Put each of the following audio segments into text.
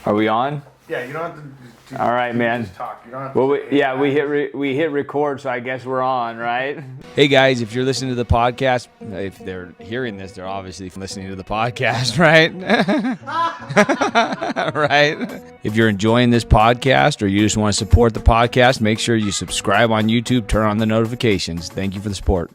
Are we on? Yeah, you don't have to all right, man. Just talk. You don't have well, to we hit record, so I guess we're on, right? Hey guys, if you're listening to the podcast, if they're hearing this, they're obviously listening to the podcast, right? Right. If you're enjoying this podcast or you just want to support the podcast, make sure you subscribe on YouTube, turn on the notifications. Thank you for the support.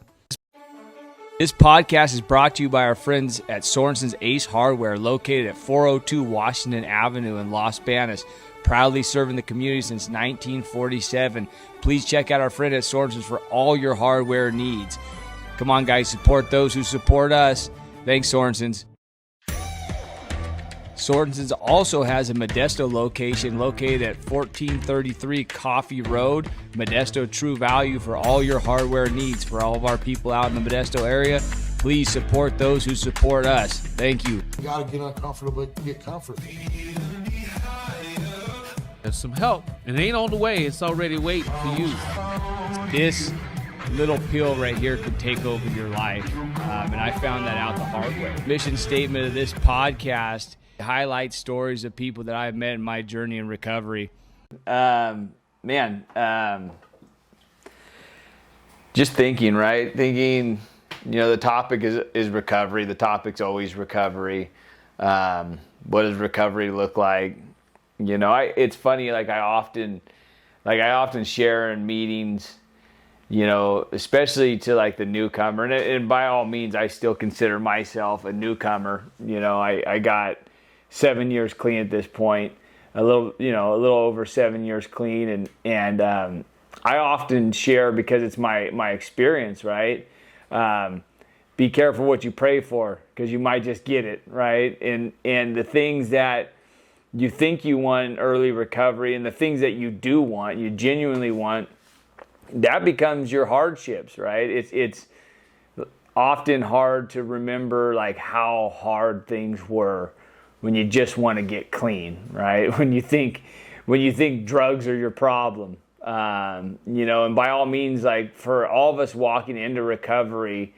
This podcast is brought to you by our friends at Sorensen's Ace Hardware, located at 402 Washington Avenue in Los Banos, proudly serving the community since 1947. Please check out our friend at Sorensen's for all your hardware needs. Come on, guys, support those who support us. Thanks, Sorensen's. Sorensen's also has a Modesto location located at 1433 Coffee Road. Modesto, true value for all your hardware needs. For all of our people out in the Modesto area, please support those who support us. Thank you. You gotta get uncomfortable, get comfort. There's some help. It ain't on the way. It's already waiting for you. This little pill right here could take over your life. And I found that out the hard way. Mission statement of this podcast: highlight stories of people that I've met in my journey in recovery. Just thinking, right? Thinking, the topic is recovery. The topic's always recovery. What does recovery look like? It's funny, I often share in meetings, especially to the newcomer, and by all means, I still consider myself a newcomer. I got 7 years clean at this point, a little over 7 years clean. And I often share, because it's my experience, right? Be careful what you pray for, because you might just get it, right? And the things that you think you want in early recovery, and the things that you do want, you genuinely want, that becomes your hardships, right? It's often hard to remember how hard things were when you just want to get clean, right? When you think drugs are your problem, and by all means, for all of us walking into recovery,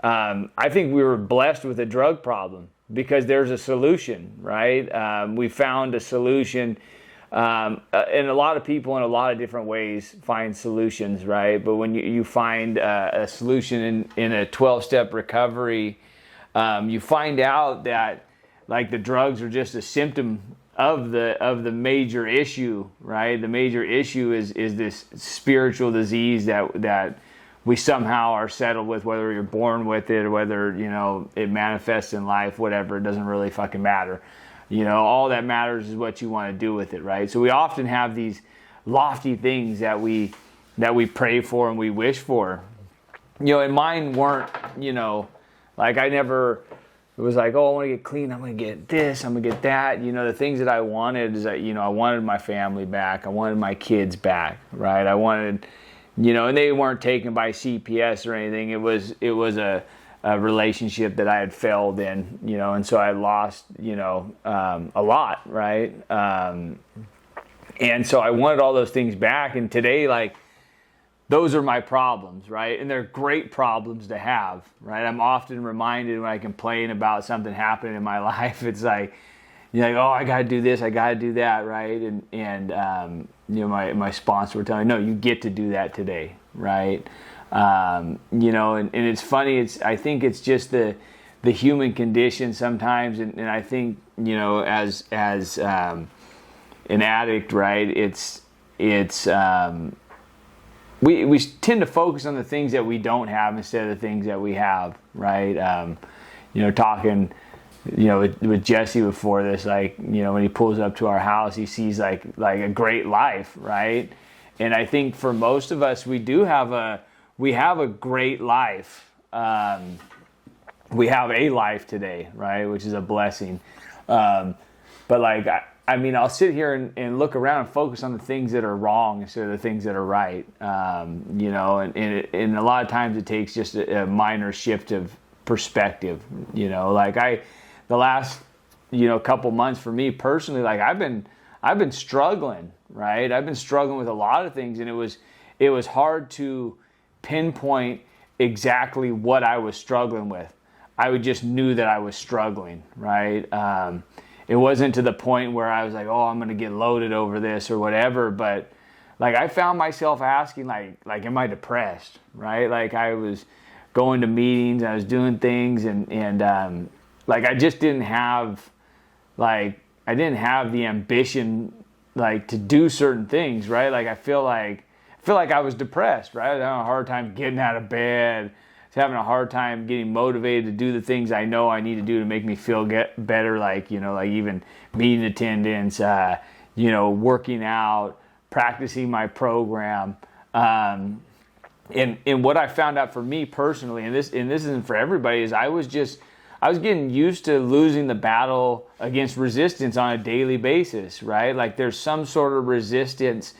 I think we were blessed with a drug problem because there's a solution, right? We found a solution, and a lot of people in a lot of different ways find solutions, right? But when you find a solution in a 12-step recovery, you find out that the drugs are just a symptom of the major issue, right? The major issue is this spiritual disease that we somehow are settled with, whether you're born with it or whether, it manifests in life, whatever, it doesn't really fucking matter. All that matters is what you want to do with it, right? So we often have these lofty things that we pray for and we wish for. And mine weren't, I never... It was I want to get clean. I'm going to get this. I'm going to get that. The things that I wanted is that, I wanted my family back. I wanted my kids back, right? I wanted, and they weren't taken by CPS or anything. It was a relationship that I had failed in, and so I lost, a lot, right? And so I wanted all those things back. And today, those are my problems, right? And they're great problems to have, right? I'm often reminded when I complain about something happening in my life, it's oh, I got to do this, I got to do that, right? And my sponsor would tell me, no, you get to do that today, right? And it's funny. I think it's just the human condition sometimes, and I think as an addict, right? We tend to focus on the things that we don't have instead of the things that we have, right? Talking, with Jesse before this, when he pulls up to our house, he sees like a great life, right? And I think for most of us, we have a great life. We have a life today, right? Which is a blessing. But I'll sit here and look around and focus on the things that are wrong instead of the things that are right. And a lot of times it takes just a minor shift of perspective. The last, couple months for me personally, I've been struggling, right? I've been struggling with a lot of things, and it was hard to pinpoint exactly what I was struggling with. I just knew that I was struggling, right? it wasn't to the point where I was like, oh, I'm going to get loaded over this or whatever. But like, I found myself asking, like, am I depressed? Right? Like, I was going to meetings, I was doing things, and like, I just didn't have, like, I didn't have the ambition, like, to do certain things, right? Like, I feel like I was depressed, right? I was having a hard time getting out of bed. I was having a hard time getting motivated to do the things I know I need to do to make me feel better, like, you know, like even meeting attendance, you know, working out, practicing my program. And what I found out for me personally, and this isn't for everybody, is I was getting used to losing the battle against resistance on a daily basis, right? Like, there's some sort of resistance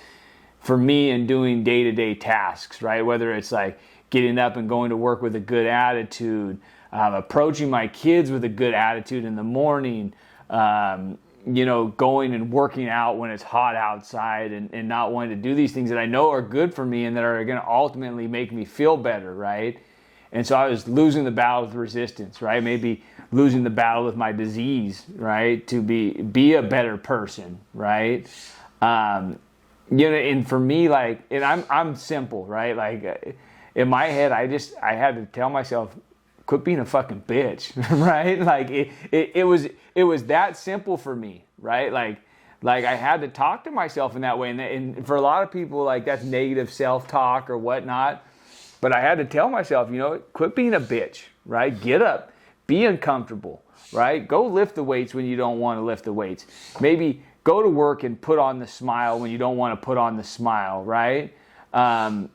for me in doing day-to-day tasks, right? Whether it's like getting up and going to work with a good attitude, approaching my kids with a good attitude in the morning, you know, going and working out when it's hot outside, and not wanting to do these things that I know are good for me and that are going to ultimately make me feel better, right? And so I was losing the battle with resistance, right? Maybe losing the battle with my disease, right? To be a better person, right? You know, and for me, like, and I'm simple, right? Like, in my head, I had to tell myself, quit being a fucking bitch, right? Like, it was that simple for me, right? Like I had to talk to myself in that way, and for a lot of people, like, that's negative self-talk or whatnot. But I had to tell myself, you know, quit being a bitch, right? Get up, be uncomfortable, right? Go lift the weights when you don't want to lift the weights. Maybe go to work and put on the smile when you don't want to put on the smile, right? And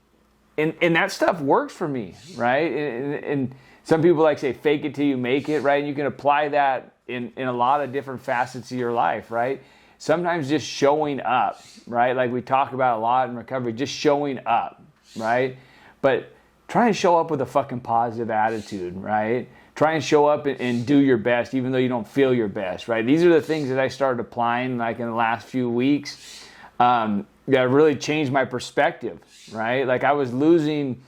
that stuff works for me, right? And some people like say, fake it till you make it, right? And you can apply that in a lot of different facets of your life, right? Sometimes just showing up, right? Like we talk about a lot in recovery, just showing up, right? But try and show up with a fucking positive attitude, right? Try and show up and do your best, even though you don't feel your best, right? These are the things that I started applying, like, in the last few weeks, that really changed my perspective, right? Like, I was losing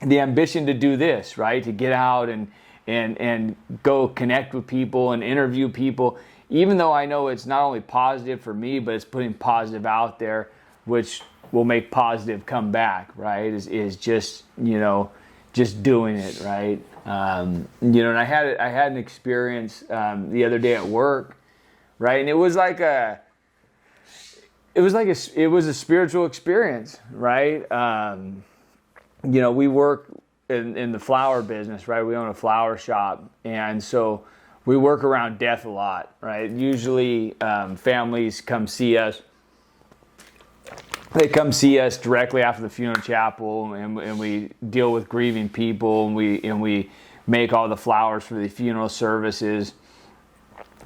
the ambition to do this, right? To get out and go connect with people and interview people, even though I know it's not only positive for me, but it's putting positive out there, which will make positive come back, right? Is just, you know, just doing it, right? You know, and I had an experience the other day at work, right? And it was a spiritual experience, right? You know, we work in the flower business, right? We own a flower shop, and so we work around death a lot, right? Usually, families come see us. They come see us directly after the funeral chapel, and we deal with grieving people, and we make all the flowers for the funeral services.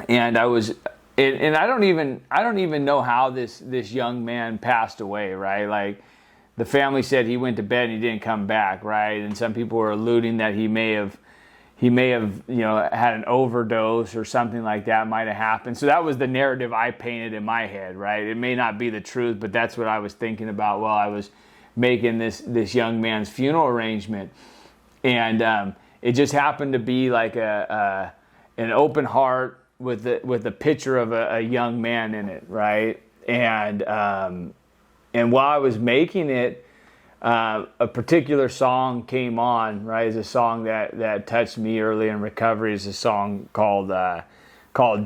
And I don't even know how this young man passed away, right? Like, the family said he went to bed and he didn't come back, right? And some people were alluding that he may have, you know, had an overdose or something like that might have happened. So that was the narrative I painted in my head, right? It may not be the truth, but that's what I was thinking about while I was making this young man's funeral arrangement. And it just happened to be like an open heart with a picture of a young man in it, right? And while I was making it, a particular song came on, right? It's a song that touched me early in recovery. It's a song called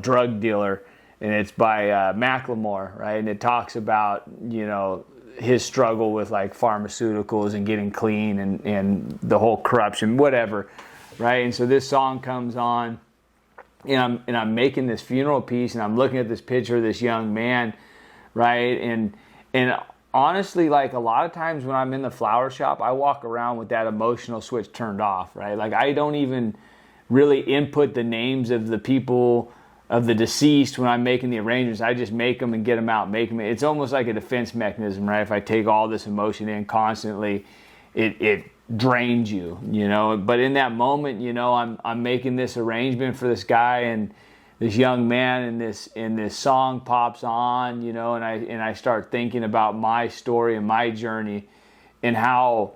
Drug Dealer, and it's by Macklemore, right? And it talks about, you know, his struggle with, like, pharmaceuticals and getting clean and the whole corruption, whatever, right? And so this song comes on, and I'm making this funeral piece, and I'm looking at this picture of this young man, right? And honestly, like, a lot of times when I'm in the flower shop, I walk around with that emotional switch turned off, right? Like, I don't even really input the names of the people, of the deceased when I'm making the arrangements. I just make them and get them out, make them. It's almost like a defense mechanism, right? If I take all this emotion in constantly, it drains you, you know? But in that moment, you know, I'm making this arrangement for this guy, and this young man, and this song pops on, you know, and I start thinking about my story and my journey and how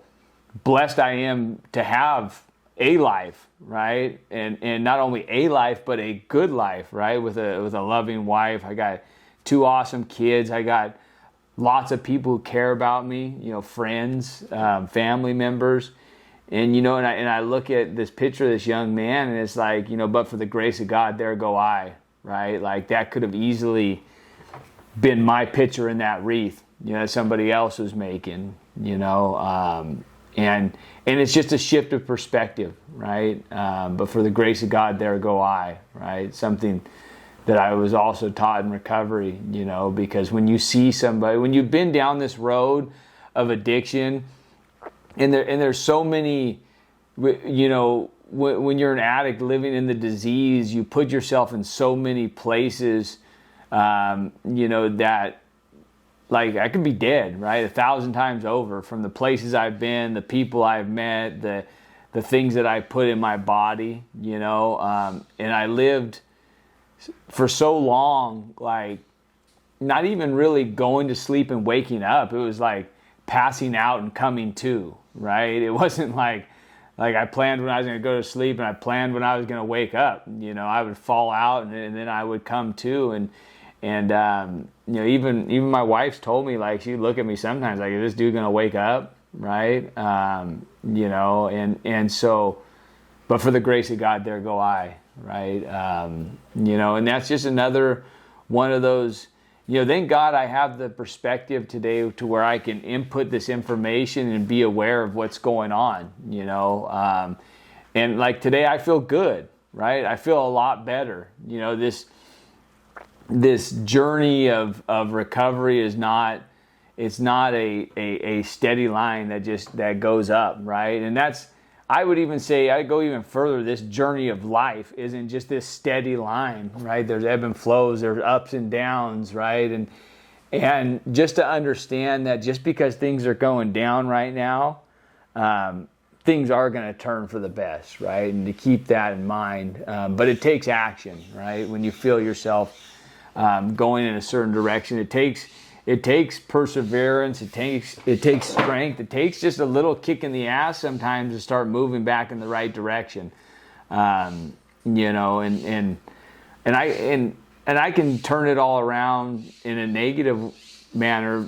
blessed I am to have a life, right? And not only a life, but a good life, right? With a loving wife. I got 2 awesome kids. I got lots of people who care about me, friends, family members. And, and I look at this picture of this young man, and it's like, but for the grace of God, there go I, right? Like that could have easily been my picture in that wreath, somebody else was making, and it's just a shift of perspective, right? But for the grace of God, there go I, right? Something that I was also taught in recovery, because when you see somebody, when you've been down this road of addiction, and there's so many, when you're an addict living in the disease, you put yourself in so many places, that like I could be dead, right? 1,000 times over from the places I've been, the people I've met, the things that I put in my body, and I lived for so long, like not even really going to sleep and waking up. It was like passing out and coming to, right? It wasn't like I planned when I was going to go to sleep and I planned when I was going to wake up. I would fall out and then I would come to, and even my wife's told me, like, she'd look at me sometimes like, is this dude going to wake up, right? And so, but for the grace of God, there go I, right? And that's just another one of those, thank God I have the perspective today to where I can input this information and be aware of what's going on, and like today I feel good, right? I feel a lot better. This journey of recovery is not, it's not a steady line that goes up, right? And that's, I would even say, I go even further, this journey of life isn't just this steady line, right? There's ebb and flows, there's ups and downs, right? And just to understand that just because things are going down right now, things are going to turn for the best, right? And to keep that in mind. But it takes action, right? When you feel yourself going in a certain direction, it takes perseverance, it takes strength, it takes just a little kick in the ass sometimes to start moving back in the right direction. And I can turn it all around in a negative manner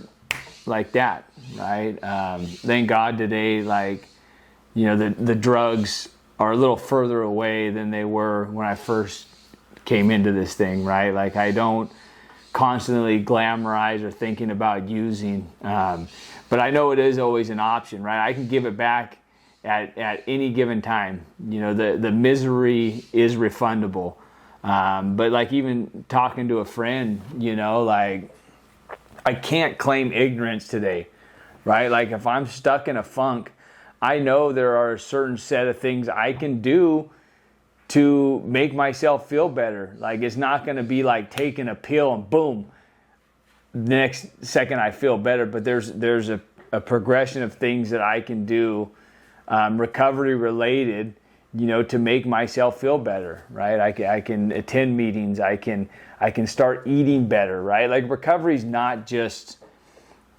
like that, right? Thank God today, like, the drugs are a little further away than they were when I first came into this thing, right? Like, I don't constantly glamorize or thinking about using, but I know it is always an option, right? I can give it back at any given time. The misery is refundable. But like, even talking to a friend, like, I can't claim ignorance today, right? Like, if I'm stuck in a funk, I know there are a certain set of things I can do to make myself feel better. Like, it's not going to be like taking a pill and boom, the next second I feel better. But there's a progression of things that I can do, recovery related, to make myself feel better, right? I can attend meetings. I can start eating better, right? Like, recovery is not just,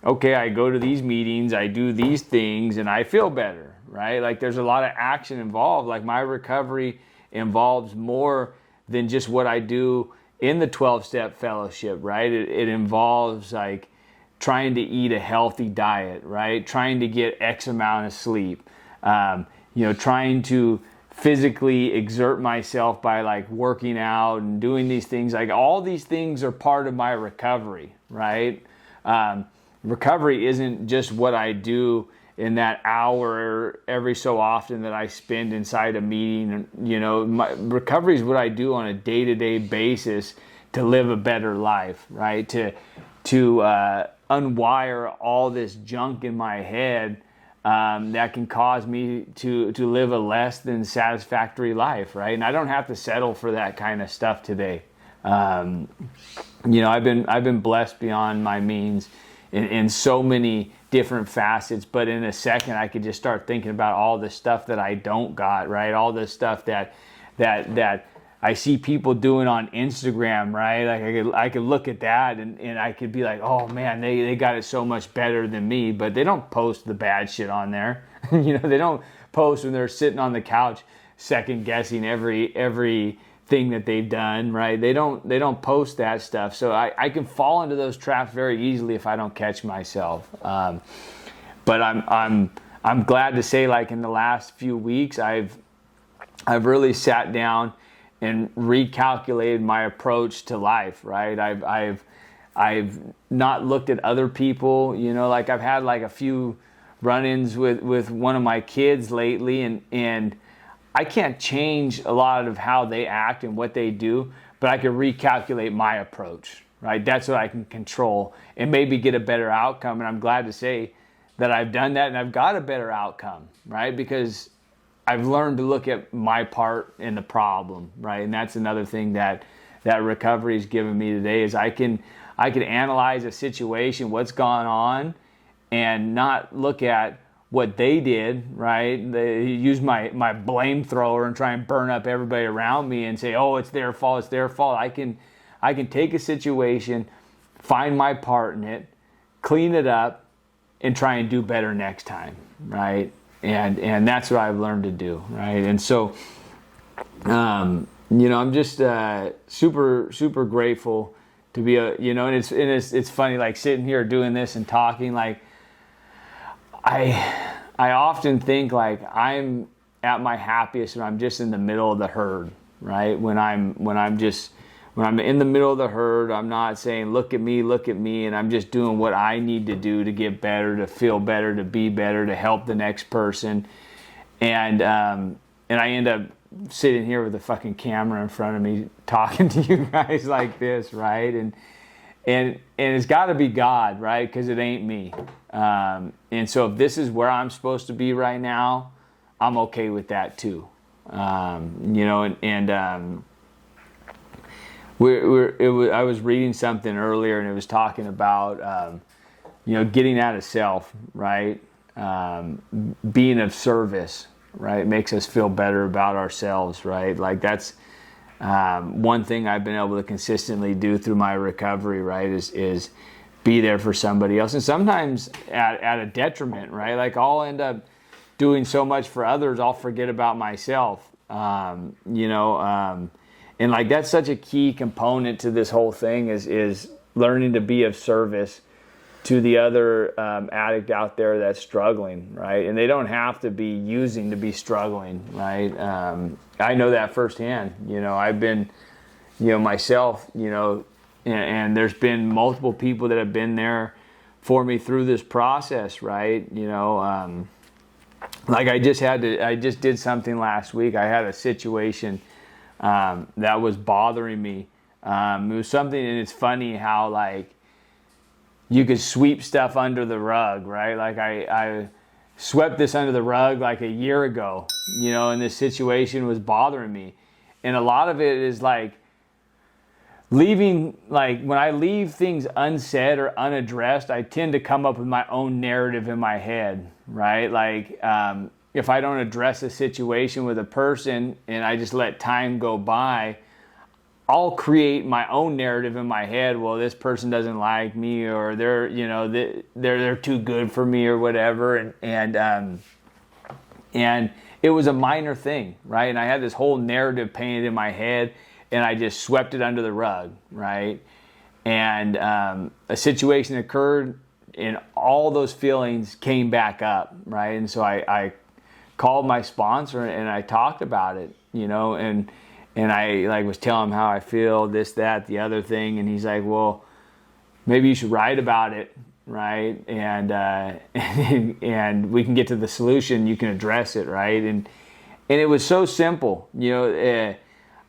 okay, I go to these meetings, I do these things, and I feel better, right? Like, there's a lot of action involved. Like, my recovery involves more than just what I do in the 12-step fellowship, right? It involves, like, trying to eat a healthy diet, right? Trying to get X amount of sleep, trying to physically exert myself by, like, working out and doing these things. Like, all these things are part of my recovery, right? Recovery isn't just what I do in that hour every so often that I spend inside a meeting. My recovery is what I do on a day-to-day basis to live a better life, right? To unwire all this junk in my head that can cause me to live a less than satisfactory life, right? And I don't have to settle for that kind of stuff today. I've been blessed beyond my means in so many different facets, but in a second I could just start thinking about all the stuff that I don't got, right? All the stuff that I see people doing on Instagram, right? Like, I could look at that and I could be like, oh man, they got it so much better than me, but they don't post the bad shit on there. They don't post when they're sitting on the couch second guessing everything that they've done, right? They don't post that stuff. So I can fall into those traps very easily if I don't catch myself. But I'm glad to say, like, in the last few weeks, I've really sat down and recalculated my approach to life, right? I've not looked at other people, like I've had like a few run-ins with one of my kids lately, and I can't change a lot of how they act and what they do, but I can recalculate my approach, right? That's what I can control and maybe get a better outcome. And I'm glad to say that I've done that and I've got a better outcome, right? Because I've learned to look at my part in the problem, right? And that's another thing that recovery has given me today is I can analyze a situation, what's gone on, and not look at what they did, right? They use my blame thrower and try and burn up everybody around me and say, oh, it's their fault, it's their fault. I can take a situation, find my part in it, clean it up, and try and do better next time, right? And that's what I've learned to do, right? And so, I'm just super grateful to be and it's funny, like sitting here doing this and talking, like I often think like I'm at my happiest when I'm just in the middle of the herd, right? When I'm in the middle of the herd, I'm not saying, look at me, and I'm just doing what I need to do to get better, to feel better, to be better, to help the next person. And I end up sitting here with a fucking camera in front of me talking to you guys like this, right? And it's got to be God, right? Because it ain't me. And so if this is where I'm supposed to be right now, I'm okay with that too. I was reading something earlier, and it was talking about, getting out of self, right? Being of service, right? Makes us feel better about ourselves, right? Like that's one thing I've been able to consistently do through my recovery, right? Is be there for somebody else, and sometimes at a detriment, right? Like I'll end up doing so much for others, I'll forget about myself, And like that's such a key component to this whole thing is learning to be of service to the other addict out there that's struggling, right? And they don't have to be using to be struggling, right? I know that firsthand. I've been, myself, and there's been multiple people that have been there for me through this process, right? Like I just did something last week. I had a situation that was bothering me. It was something, and it's funny how like you could sweep stuff under the rug, right? Like I swept this under the rug like a year ago, and this situation was bothering me. And a lot of it is like leaving, like when I leave things unsaid or unaddressed, I tend to come up with my own narrative in my head, right? Like if I don't address a situation with a person and I just let time go by, I'll create my own narrative in my head. Well, this person doesn't like me, or they're too good for me, or whatever. And it was a minor thing, right? And I had this whole narrative painted in my head, and I just swept it under the rug, right? And a situation occurred, and all those feelings came back up, right? And so I called my sponsor and I talked about it, and I like was telling him how I feel, this, that, the other thing, and he's like, well, maybe you should write about it, right? And and we can get to the solution. You can address it, right? And it was so simple, I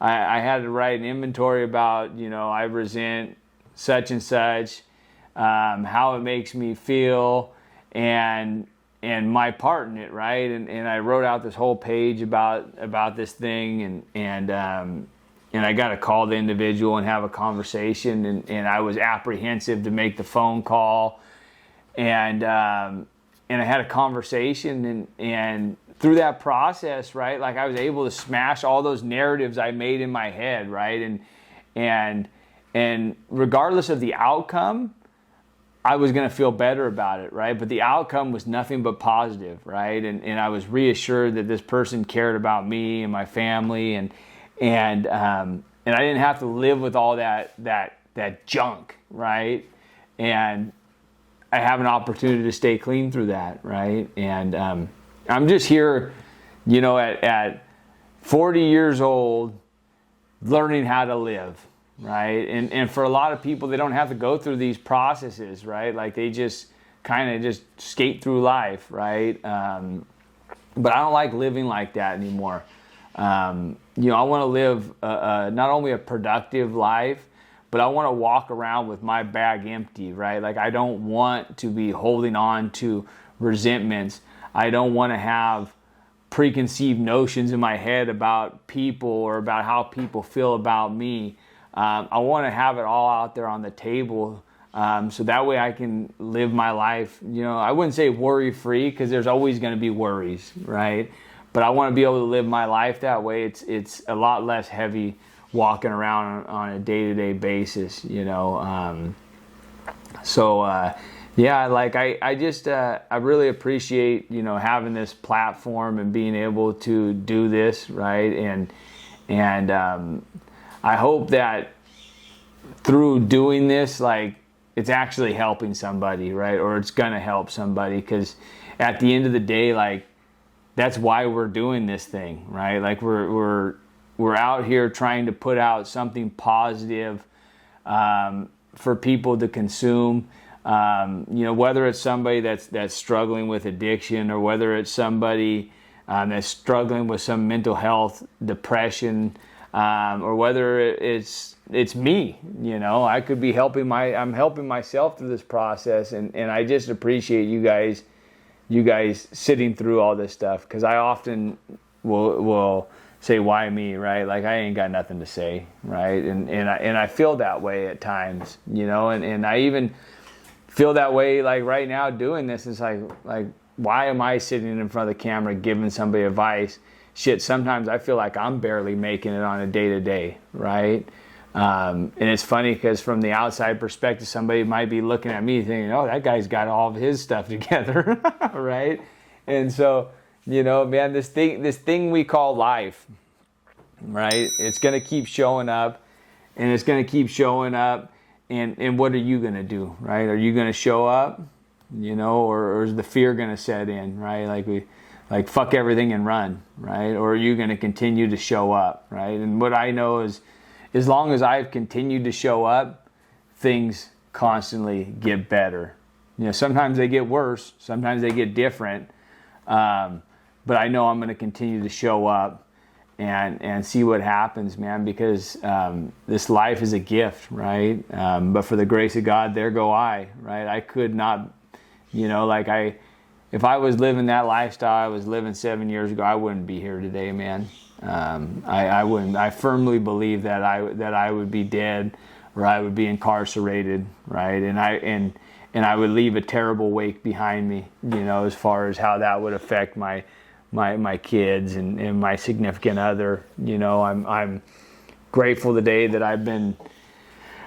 had to write an inventory about, I resent such and such, how it makes me feel, and my part in it, right? And I wrote out this whole page about this thing, and I got to call the individual and have a conversation, and I was apprehensive to make the phone call, and I had a conversation, and through that process, right, like I was able to smash all those narratives I made in my head, right, and regardless of the outcome, I was going to feel better about it, right? But the outcome was nothing but positive, right? And I was reassured that this person cared about me and my family, and I didn't have to live with all that junk, right? And I have an opportunity to stay clean through that, right? And I'm just here, at 40 years old, learning how to live, right? And for a lot of people, they don't have to go through these processes, right? Like they just kind of just skate through life, right? But I don't like living like that anymore. I want to live not only a productive life, but I want to walk around with my bag empty, right? Like I don't want to be holding on to resentments. I don't want to have preconceived notions in my head about people or about how people feel about me. I want to have it all out there on the table, so that way I can live my life. I wouldn't say worry-free, because there's always going to be worries, right? But I want to be able to live my life that way. It's a lot less heavy walking around on a day-to-day basis, I really appreciate, having this platform and being able to do this, right? And I hope that through doing this, like, it's actually helping somebody, right? Or it's gonna help somebody, because at the end of the day, like, that's why we're doing this thing, right? Like we're out here trying to put out something positive for people to consume. Whether it's somebody that's struggling with addiction, or whether it's somebody that's struggling with some mental health, depression, or whether it's me. I could be I'm helping myself through this process, and I just appreciate you guys sitting through all this stuff, because I often will say, why me, right? Like I ain't got nothing to say, right? And I feel that way at times, and I even feel that way like right now doing this. It's like why am I sitting in front of the camera giving somebody advice? Shit, sometimes I feel like I'm barely making it on a day-to-day, right? And it's funny, because from the outside perspective, somebody might be looking at me thinking, oh, that guy's got all of his stuff together, right? And so, man, this thing we call life, right? It's going to keep showing up, and it's going to keep showing up. And what are you going to do, right? Are you going to show up, or is the fear going to set in, right? Like fuck everything and run, right? Or are you going to continue to show up, right? And what I know is, as long as I've continued to show up, things constantly get better. Sometimes they get worse, sometimes they get different, but I know I'm going to continue to show up and see what happens, man, because this life is a gift, right? But for the grace of God, there go I, right? I could not, if I was living that lifestyle I was living 7 years ago, I wouldn't be here today, man. I wouldn't. I firmly believe that I would be dead, or I would be incarcerated, right? And I would leave a terrible wake behind me, as far as how that would affect my kids and my significant other. I'm grateful today that I've been,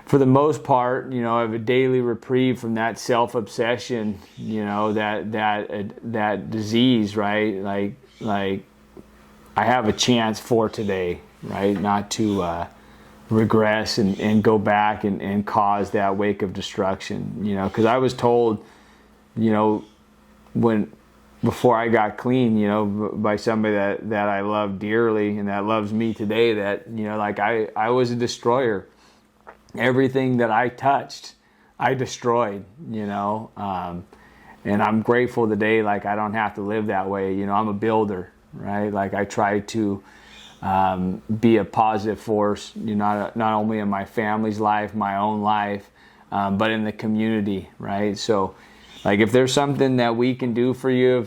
for the most part, I have a daily reprieve from that self-obsession, that disease, right? Like I have a chance for today, right? Not to regress and go back and cause that wake of destruction, because I was told, before I got clean, by somebody that I love dearly and that loves me today, that, I was a destroyer. Everything that I touched, I destroyed, and I'm grateful today, I don't have to live that way. I'm a builder, right? I try to be a positive force, not only in my family's life, my own life, but in the community, right? So, if there's something that we can do for you,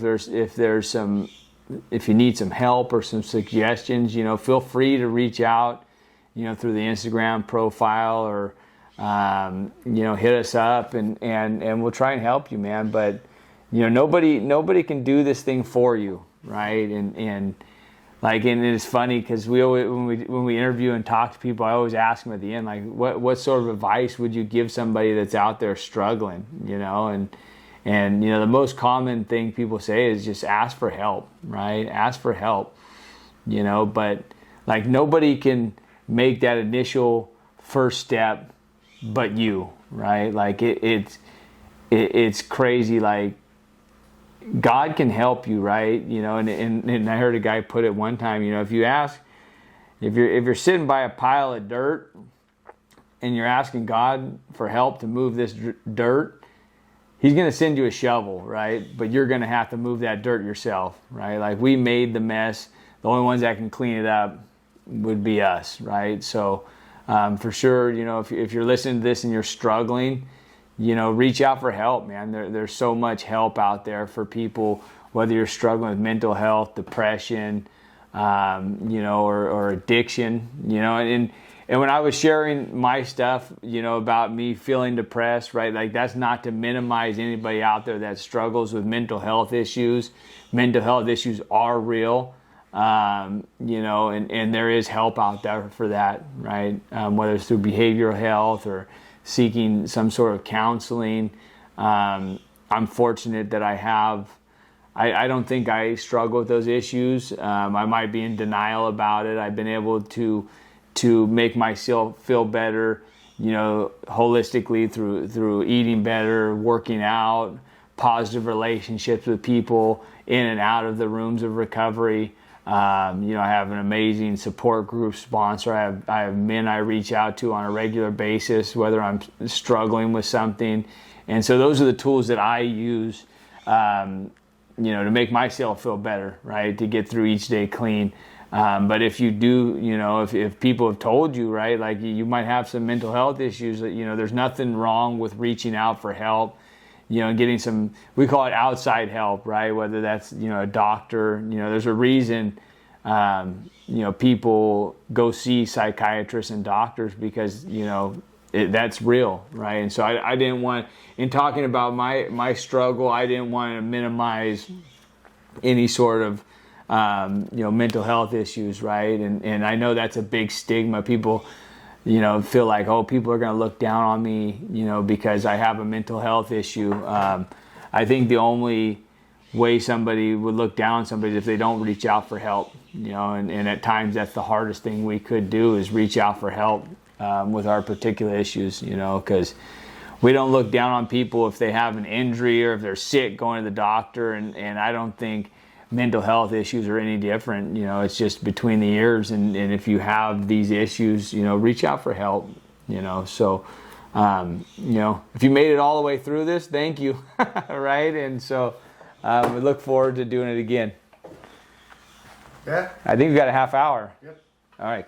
if you need some help or some suggestions, feel free to reach out, through the Instagram profile, or hit us up, and we'll try and help you, man. But nobody can do this thing for you, right? And Like, and it's funny because we always, when we interview and talk to people, I always ask them at the end, like, what sort of advice would you give somebody that's out there struggling, you know? And you know, the most common thing people say is just ask for help, right? Ask for help, you know. But like, nobody can make that initial first step but you, right? Like, it's crazy. Like, God can help you, right? You know, and I heard a guy put it one time, you know, if you're sitting by a pile of dirt and you're asking God for help to move this dirt, he's going to send you a shovel, right? But you're going to have to move that dirt yourself, right? Like, we made the mess. The only ones that can clean it up would be us, right? So for sure, you know, if you're listening to this and you're struggling, you know, reach out for help, man. There's so much help out there for people, whether you're struggling with mental health, depression, you know, or addiction, you know. And when I was sharing my stuff, you know, about me feeling depressed, right? Like, that's not to minimize anybody out there that struggles with mental health issues. Mental health issues are real, you know, and there is help out there for that, right? Whether it's through behavioral health or seeking some sort of counseling. I'm fortunate that I don't think I struggle with those issues. I might be in denial about it. I've been able to make myself feel better, you know, holistically through eating better, working out, positive relationships with people in and out of the rooms of recovery. You know, I have an amazing support group sponsor. I have men I reach out to on a regular basis, whether I'm struggling with something. And so those are the tools that I use, you know, to make myself feel better, right? To get through each day clean. But if you do, you know, if people have told you, right, like you might have some mental health issues, that, you know, there's nothing wrong with reaching out for help. You know, getting some, we call it outside help, right? Whether that's, you know, a doctor, you know, there's a reason, you know, people go see psychiatrists and doctors because, you know, that's real, right? And so I didn't want, in talking about my struggle, I didn't want to minimize any sort of, you know, mental health issues, right? And I know that's a big stigma. People, you know, feel like, oh, people are going to look down on me, you know, because I have a mental health issue. I think the only way somebody would look down on somebody is if they don't reach out for help, you know, and at times that's the hardest thing we could do is reach out for help with our particular issues, you know, because we don't look down on people if they have an injury or if they're sick going to the doctor, and I don't think mental health issues are any different. You know, it's just between the ears, and if you have these issues, you know, reach out for help, you know. So you know, if you made it all the way through this, thank you. Right? And so we look forward to doing it again. Yeah. I think we've got a half hour. Yep. All right.